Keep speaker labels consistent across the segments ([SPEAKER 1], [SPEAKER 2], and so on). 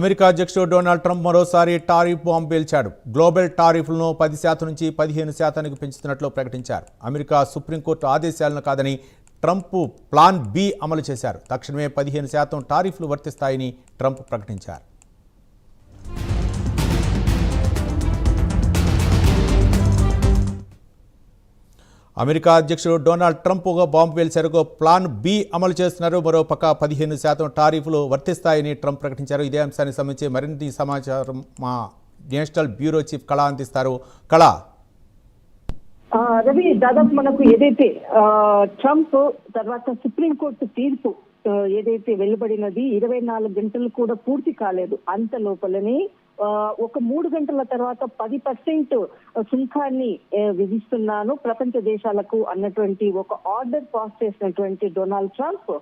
[SPEAKER 1] America అధ్యక్షుడు Donald Trump మరోసారి tariff bomb పేల్చాడు. Global టారిఫ్లను 10% నుంచి 15% పెంచుతున్నట్లు ప్రకటించారు. అమెరికా సుప్రీంకోర్టు ఆదేశాలను కాదని ట్రంప్ ప్లాన్ బి అమలు చేశారు. తక్షణమే 15% టారిఫ్లు వర్తిస్తాయని ట్రంప్ ప్రకటించారు. అమెరికా అధ్యక్షుడు డొనాల్డ్ ట్రంప్ బాంబు పేల్చారు. ప్లాన్ బి అమలు చేస్తున్నారు. మరోపక్క 15% టారిఫ్లు వర్తిస్తాయని ట్రంప్ ప్రకటించారు. ఇదే అంశానికి సంబంధించి మరిన్ని సమాచారం మా నేషనల్ బ్యూరో చీఫ్ కళ అందిస్తారు. కళ,
[SPEAKER 2] రవి, దాదాపు మనకు ఏదైతే ట్రంప్ తర్వాత సుప్రీంకోర్టు తీర్పు ఏదైతే వెలువడినది 24 గంటలు కూడా పూర్తి కాలేదు. అంత లోపలనే ఒక 3 గంటల తర్వాత 10% సుంకాన్ని విధిస్తున్నాను ప్రపంచ దేశాలకు అన్నటువంటి ఒక ఆర్డర్ పాస్ చేసినటువంటి డొనాల్డ్ ట్రంప్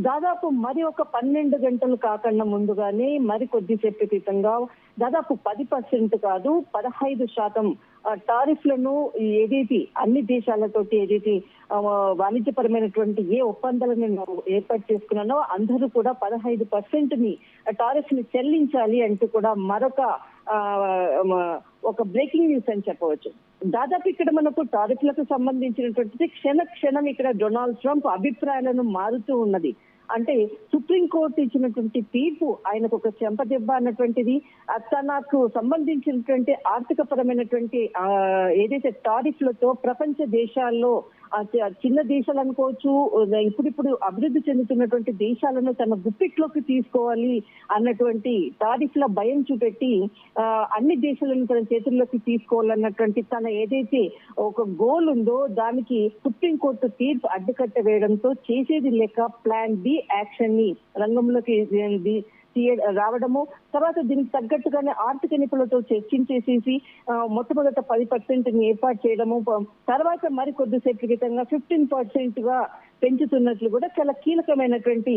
[SPEAKER 2] దాదాపు మరి ఒక 12 గంటలు కాకుండా ముందుగానే మరి కొద్దిసేపు క్రితంగా దాదాపు 10% కాదు 15% టారిఫ్లను ఏదైతే అన్ని దేశాలతోటి ఏదైతే వాణిజ్యపరమైనటువంటి ఏ ఒప్పందాలను నేను ఏర్పాటు చేసుకున్నానో అందరూ కూడా 15% ని టారిఫ్ ని చెల్లించాలి అంటూ కూడా మరొక ఒక బ్రేకింగ్ న్యూస్ అని చెప్పవచ్చు. దాదాపు ఇక్కడ మనకు టారిఫ్లకు సంబంధించినటువంటి క్షణం ఇక్కడ డొనాల్డ్ ట్రంప్ అభిప్రాయాలను మారుతూ ఉన్నది. అంటే సుప్రీంకోర్టు ఇచ్చినటువంటి తీర్పు ఆయనకు ఒక చెంపదెబ్బ అన్నటువంటిది. తనకు సంబంధించినటువంటి ఆర్థిక పరమైనటువంటి ఏదైతే టారిఫ్లతో ప్రపంచ దేశాల్లో చిన్న దేశాలు అనుకోవచ్చు, ఇప్పుడిప్పుడు అభివృద్ధి చెందుతున్నటువంటి దేశాలను తన గుప్పిట్లోకి తీసుకోవాలి అన్నటువంటి టారిఫ్ల భయం చూపెట్టి అన్ని దేశాలను తన చేతుల్లోకి తీసుకోవాలన్నటువంటి తన ఏదైతే ఒక గోల్ ఉందో దానికి సుప్రీంకోర్టు తీర్పు అడ్డుకట్ట వేయడంతో చేసేది లేక ప్లాన్ బి యాక్షన్ ని రంగంలోకి రావడము, తర్వాత దీనికి తగ్గట్టుగానే ఆర్థిక నిపుణులతో చర్చించేసేసి మొట్టమొదట 10% ని ఏర్పాటు చేయడము, తర్వాత మరి కొద్దిసేపు క్రితంగా 15% గా పెంచుతున్నట్లు కూడా చాలా కీలకమైనటువంటి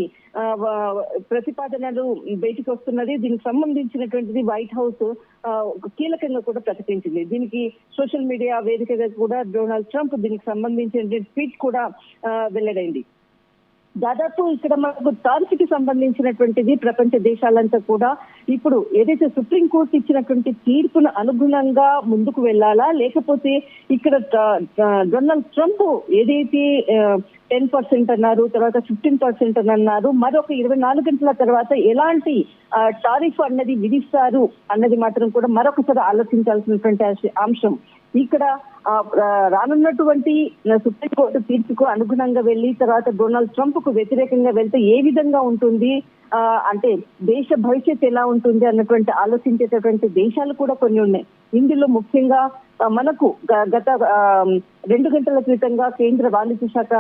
[SPEAKER 2] ప్రతిపాదనలు బయటకు వస్తున్నది. దీనికి సంబంధించినటువంటిది వైట్ హౌస్ కీలకంగా కూడా ప్రకటించింది. దీనికి సోషల్ మీడియా వేదికగా కూడా డొనాల్డ్ ట్రంప్ దీనికి సంబంధించిన ట్వీట్ కూడా వెల్లడైంది. దాదాపు ఇక్కడ మనకు టారిఫ్కి సంబంధించినటువంటిది ప్రపంచ దేశాలంతా కూడా ఇప్పుడు ఏదైతే సుప్రీంకోర్టు ఇచ్చినటువంటి తీర్పును అనుగుణంగా ముందుకు వెళ్లాలా, లేకపోతే ఇక్కడ డొనాల్డ్ ట్రంప్ ఏదైతే 10% అన్నారు, తర్వాత 15% అని అన్నారు, మరొక 24 గంటల తర్వాత ఎలాంటి టారిఫ్ అన్నది విధిస్తారు అన్నది మాత్రం కూడా మరొకసారి ఆలోచించాల్సినటువంటి అంశం. ఇక్కడ రానున్నటువంటి సుప్రీంకోర్టు తీర్పుకు అనుగుణంగా వెళ్లి తర్వాత డొనాల్డ్ ట్రంప్ కు వ్యతిరేకంగా వెళ్తే ఏ విధంగా ఉంటుంది, అంటే దేశ భవిష్యత్తు ఎలా ఉంటుంది అన్నటువంటి ఆలోచించేటటువంటి దేశాలు కూడా కొన్ని ఉన్నాయి. ఇందులో ముఖ్యంగా మనకు గత 2 గంటల క్రితంగా కేంద్ర వాణిజ్య శాఖ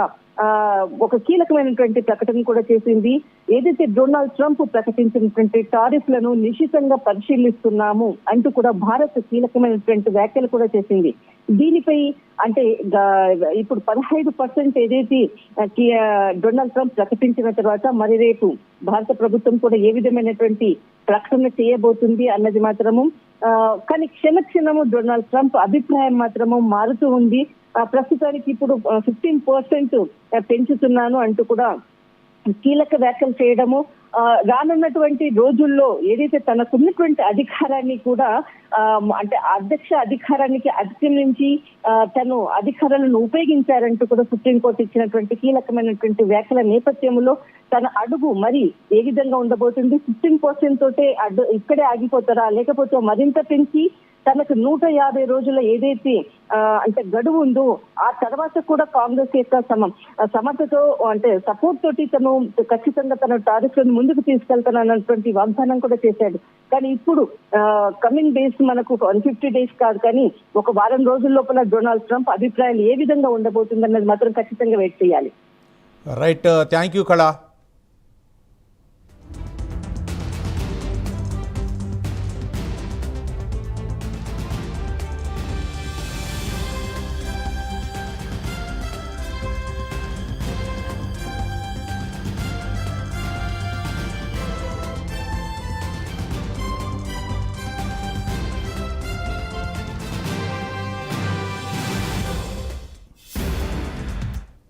[SPEAKER 2] ఒక కీలకమైనటువంటి ప్రకటన కూడా చేసింది. ఏదైతే డొనాల్డ్ ట్రంప్ ప్రకటించినటువంటి టారిఫ్లను నిశితంగా పరిశీలిస్తున్నాము అంటూ కూడా భారత్ కీలకమైనటువంటి వ్యాఖ్యలు కూడా చేసింది. దీనిపై అంటే ఇప్పుడు 15% ఏదైతే డొనాల్డ్ ట్రంప్ ప్రకటించిన తర్వాత మరి రేపు భారత ప్రభుత్వం కూడా ఏ విధమైనటువంటి ప్రకటన చేయబోతుంది అన్నది మాత్రము, కానీ క్షణము డొనాల్డ్ ట్రంప్ అభిప్రాయం మాత్రము మారుతూ ఉంది. ప్రస్తుతానికి ఇప్పుడు 15% పెంచుతున్నాను అంటూ కూడా కీలక వ్యాఖ్యలు చేయడము, రానున్నటువంటి రోజుల్లో ఏదైతే తనకున్నటువంటి అధికారాన్ని కూడా అంటే అధ్యక్ష అధికారానికి అధిగమించి తను అధికారాలను ఉపయోగించారంటూ కూడా సుప్రీంకోర్టు ఇచ్చినటువంటి కీలకమైనటువంటి వ్యాఖ్యల నేపథ్యంలో తన అడుగు మరి ఏ విధంగా ఉండబోతుంది, 15% తోటే ఇక్కడే ఆగిపోతారా, లేకపోతే మరింత పెంచి తనకు 150 రోజుల ఏదైతే అంటే గడువు ఉందో ఆ తర్వాత కూడా కాంగ్రెస్ యొక్క సమర్థతో అంటే సపోర్ట్ తోటి తను ఖచ్చితంగా తన టారిఫ్లను ముందుకు తీసుకెళ్తానన్నటువంటి వాగ్దానం కూడా చేశాడు. కానీ ఇప్పుడు కమింగ్ డేస్ మనకు 150 డేస్ కాదు, కానీ ఒక వారం రోజుల లోపల డొనాల్డ్ ట్రంప్ అభిప్రాయాలు ఏ విధంగా ఉండబోతుందన్నది మాత్రం ఖచ్చితంగా వెయిట్ చేయాలి.
[SPEAKER 1] రైట్, థ్యాంక్ యూ కళ.